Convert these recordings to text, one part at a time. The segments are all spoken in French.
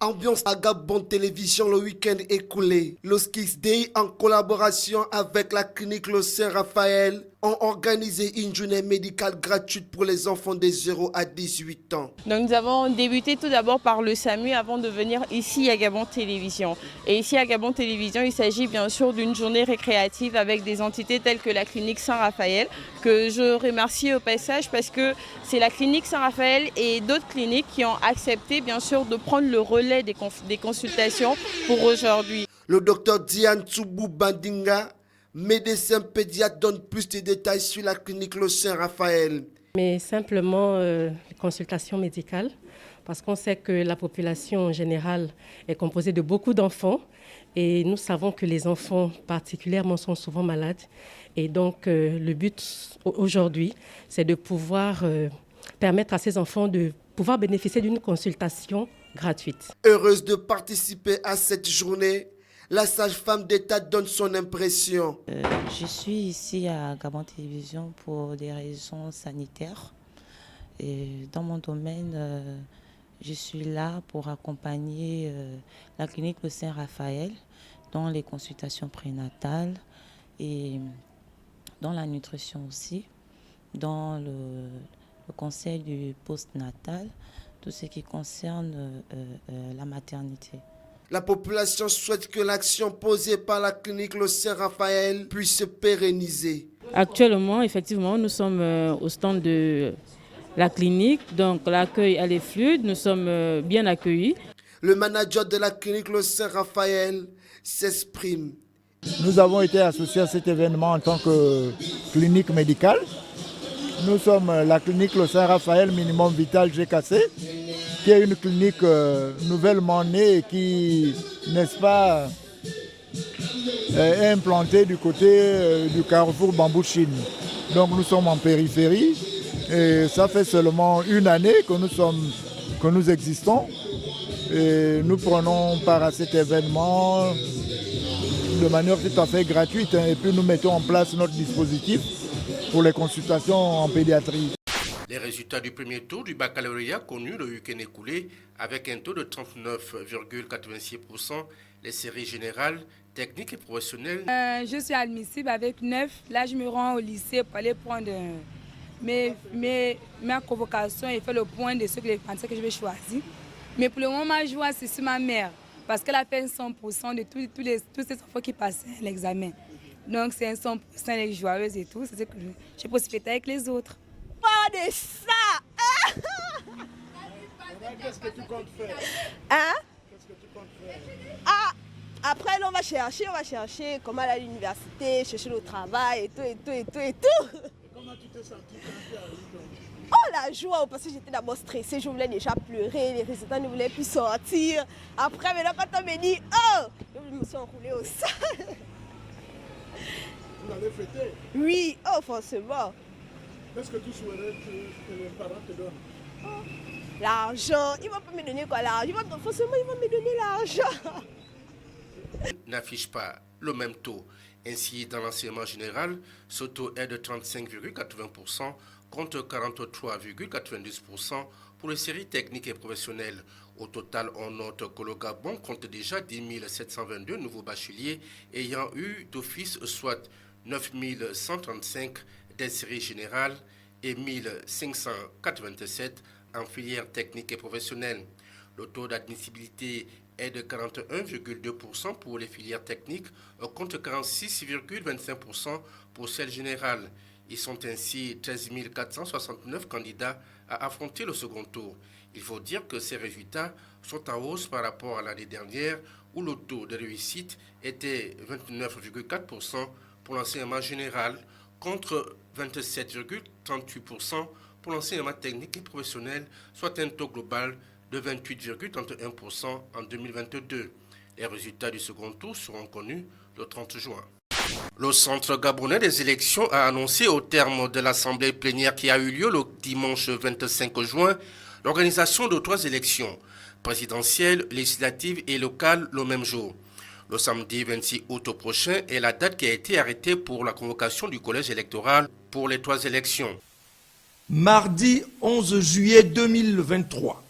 Ambiance à Gabon Télévision le week-end écoulé. Le Skis Day, en collaboration avec la clinique Le Saint-Raphaël, ont organisé une journée médicale gratuite pour les enfants de 0 à 18 ans. Donc nous avons débuté tout d'abord par le SAMU avant de venir ici à Gabon Télévision. Et ici à Gabon Télévision, il s'agit bien sûr d'une journée récréative avec des entités telles que la clinique Saint-Raphaël, que je remercie au passage parce que c'est la clinique Saint-Raphaël et d'autres cliniques qui ont accepté bien sûr de prendre le relais des consultations pour aujourd'hui. Le docteur Diane Tsoubou Bandinga, médecin pédiatre, donne plus de détails sur la clinique Le Saint-Raphaël. Mais simplement consultation médicale, parce qu'on sait que la population en général est composée de beaucoup d'enfants et nous savons que les enfants particulièrement sont souvent malades. Et donc le but aujourd'hui, c'est de pouvoir permettre à ces enfants de pouvoir bénéficier d'une consultation gratuite. Heureuse de participer à cette journée, la sage-femme d'État donne son impression. Je suis ici à Gabon Télévision pour des raisons sanitaires. Et dans mon domaine, je suis là pour accompagner la clinique Le Saint-Raphaël dans les consultations prénatales et dans la nutrition aussi, dans le conseil du postnatal, tout ce qui concerne la maternité. La population souhaite que l'action posée par la clinique Le Saint-Raphaël puisse se pérenniser. Actuellement, effectivement, nous sommes au stand de la clinique, donc l'accueil elle est fluide, nous sommes bien accueillis. Le manager de la clinique Le Saint-Raphaël s'exprime. Nous avons été associés à cet événement en tant que clinique médicale. Nous sommes la clinique Le Saint-Raphaël Minimum Vital GKC, qui est une clinique nouvellement née et qui, n'est-ce pas, est implantée du côté du carrefour Bambou-Chine. Donc nous sommes en périphérie et ça fait seulement une année que nous existons. Et nous prenons part à cet événement de manière tout à fait gratuite et puis nous mettons en place notre dispositif pour les consultations en pédiatrie. Les résultats du premier tour du baccalauréat connus le week-end écoulé avec un taux de 39,86%, les séries générales, techniques et professionnelles. Je suis admissible avec 9. Là, je me rends au lycée pour aller prendre ma convocation et faire le point de ce que les Français que je vais choisir. Mais pour le moment, ma joie, c'est sur ma mère parce qu'elle a fait 100% de tous ces enfants qui passaient l'examen. Donc, c'est un 100%, elle est joyeuse et tout. C'est ce que j'ai possibilité avec les autres. Pas de ça! Qu'est-ce que tu comptes faire? Hein? Qu'est-ce que tu comptes faire? Ah! Après, on va chercher comment aller à l'université, chercher le travail et tout. Et comment tu t'es senti quand tu es arrivé? Oh, la joie, parce que j'étais d'abord stressée, je voulais déjà pleurer, les résultats ne voulaient plus sortir. Après, maintenant, quand on me dit, oh! Je me suis enroulée au sol. Vous l'avez fêté? Oui, oh, forcément. Qu'est-ce que tu souhaiterais que les parents te donnent? Oh, l'argent, ils ne vont pas me donner quoi, l'argent? Forcément, ils vont me donner l'argent. N'affiche pas le même taux. Ainsi, dans l'enseignement général, ce taux est de 35,80% contre 43,92% pour les séries techniques et professionnelles. Au total, on note que le Gabon compte déjà 10 722 nouveaux bacheliers ayant eu d'office soit 9 135 des séries générales et 1587 en filière technique et professionnelle. Le taux d'admissibilité est de 41,2% pour les filières techniques contre 46,25% pour celles générales. Ils sont ainsi 13 469 candidats à affronter le second tour. Il faut dire que ces résultats sont en hausse par rapport à l'année dernière où le taux de réussite était 29,4% pour l'enseignement général contre 27,38% pour l'enseignement technique et professionnel, soit un taux global de 28,31% en 2022. Les résultats du second tour seront connus le 30 juin. Le Centre gabonais des élections a annoncé au terme de l'assemblée plénière qui a eu lieu le dimanche 25 juin l'organisation de 3 élections, présidentielles, législatives et locales le même jour. Le samedi 26 août prochain est la date qui a été arrêtée pour la convocation du collège électoral pour les 3 élections. Mardi 11 juillet 2023.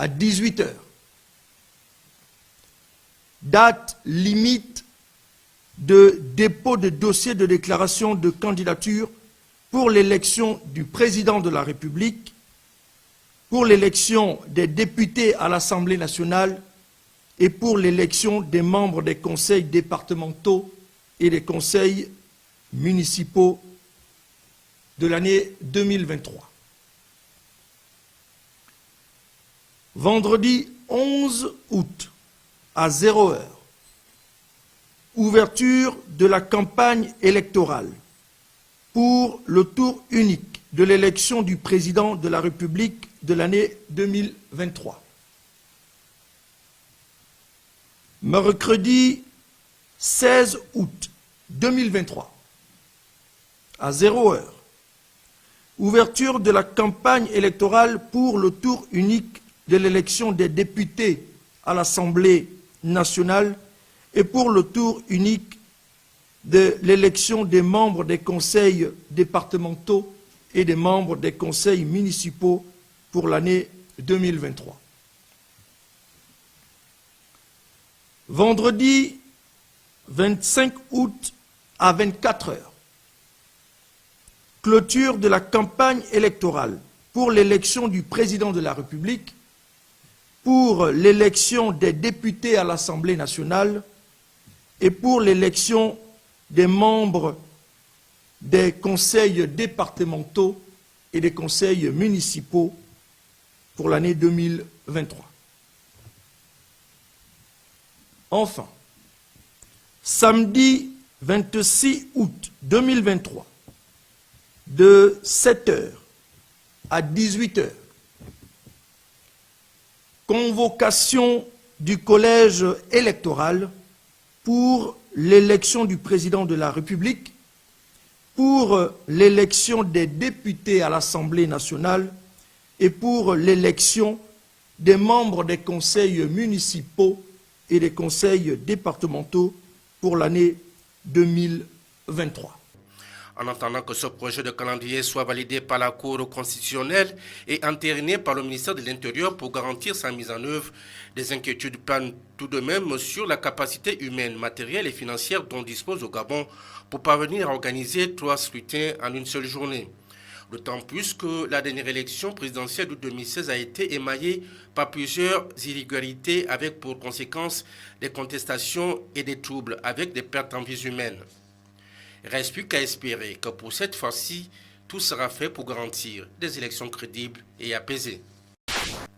à 18 h. Date limite de dépôt de dossier de déclaration de candidature pour l'élection du président de la République, pour l'élection des députés à l'Assemblée nationale et pour l'élection des membres des conseils départementaux et des conseils municipaux de l'année 2023. Vendredi 11 août à 0 h, ouverture de la campagne électorale pour le tour unique de l'élection du président de la République de l'année 2023. Mercredi 16 août 2023, à 0 h, ouverture de la campagne électorale pour le tour unique de l'élection des députés à l'Assemblée nationale et pour le tour unique de l'élection des membres des conseils départementaux et des membres des conseils municipaux pour l'année 2023. Vendredi 25 août à 24 h, clôture de la campagne électorale pour l'élection du président de la République, pour l'élection des députés à l'Assemblée nationale et pour l'élection des membres des conseils départementaux et des conseils municipaux pour l'année 2023. Enfin, samedi 26 août 2023, de 7 h à 18 h, convocation du collège électoral pour l'élection du président de la République, pour l'élection des députés à l'Assemblée nationale et pour l'élection des membres des conseils municipaux et des conseils départementaux pour l'année 2023. En attendant que ce projet de calendrier soit validé par la Cour constitutionnelle et entériné par le ministère de l'Intérieur pour garantir sa mise en œuvre, des inquiétudes planent tout de même sur la capacité humaine, matérielle et financière dont dispose le Gabon pour parvenir à organiser 3 scrutins en une seule journée. D'autant plus que la dernière élection présidentielle de 2016 a été émaillée par plusieurs irrégularités avec pour conséquence des contestations et des troubles avec des pertes en vies humaines. Reste plus qu'à espérer que pour cette fois-ci, tout sera fait pour garantir des élections crédibles et apaisées.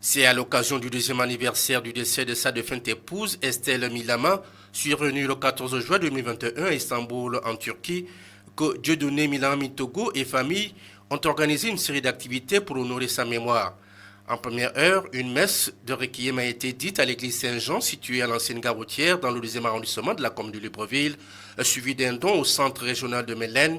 C'est à l'occasion du 2e anniversaire du décès de sa défunte épouse, Estelle Milama, survenue le 14 juin 2021 à Istanbul, en Turquie, que Dieudonné Milama Mitogo et famille ont organisé une série d'activités pour honorer sa mémoire. En première heure, une messe de requiem a été dite à l'église Saint-Jean, située à l'ancienne gare routière dans le 2e arrondissement de la commune de Libreville, suivi d'un don au centre régional de Mélène.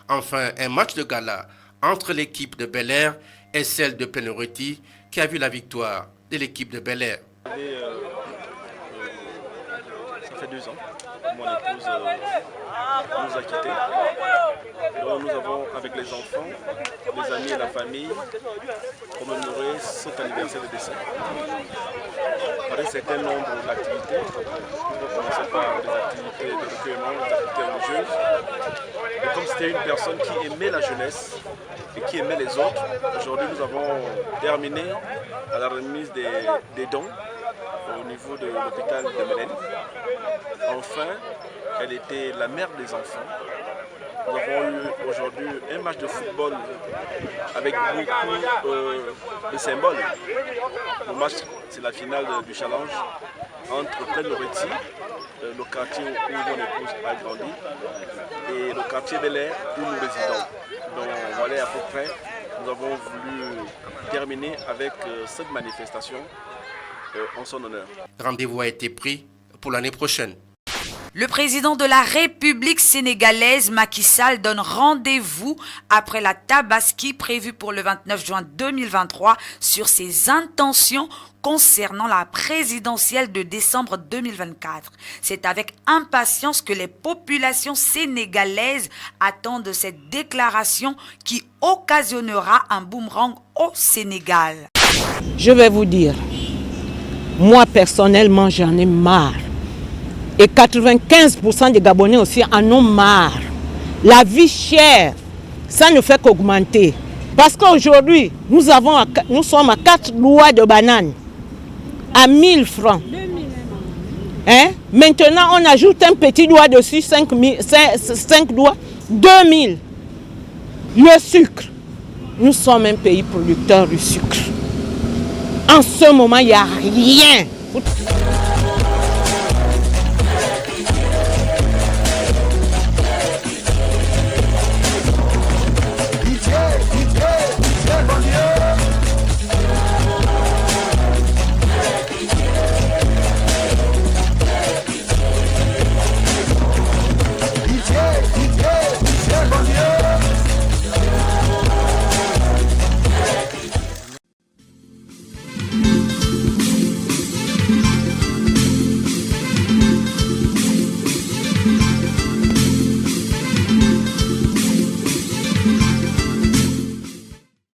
Enfin, un match de gala entre l'équipe de Bel Air et celle de Pénoriti qui a vu la victoire de l'équipe de Bel Air. Ça fait 2 ans que mon épouse nous a quittés. Donc nous avons, avec les enfants, les amis et la famille, commémoré cet anniversaire de décès. Par un certain nombre d'activités. Nous avons commencé par des activités de recueillement, des activités religieuses. Et comme c'était une personne qui aimait la jeunesse et qui aimait les autres, aujourd'hui nous avons terminé à la remise des dons au niveau de l'hôpital de Mélène. Enfin, elle était la mère des enfants. Nous avons eu aujourd'hui un match de football avec beaucoup de symboles. Le match, c'est la finale du challenge entre Pénoriti, le quartier où mon épouse a grandi, et le quartier Bel Air où nous résidons. Donc voilà à peu près, nous avons voulu terminer avec cette manifestation en son honneur. Rendez-vous a été pris pour l'année prochaine. Le président de la République sénégalaise, Macky Sall, donne rendez-vous après la Tabaski prévue pour le 29 juin 2023 sur ses intentions concernant la présidentielle de décembre 2024. C'est avec impatience que les populations sénégalaises attendent cette déclaration qui occasionnera un boomerang au Sénégal. Je vais vous dire, Moi, personnellement, j'en ai marre. Et 95% des Gabonais aussi en ont marre. La vie chère, ça ne fait qu'augmenter. Parce qu'aujourd'hui, nous sommes à 4 doigts de banane, à 1000 francs. Hein? Maintenant, on ajoute un petit doigt dessus, 5 doigts, 2000. Le sucre, nous sommes un pays producteur de sucre. En ce moment, il n'y a rien.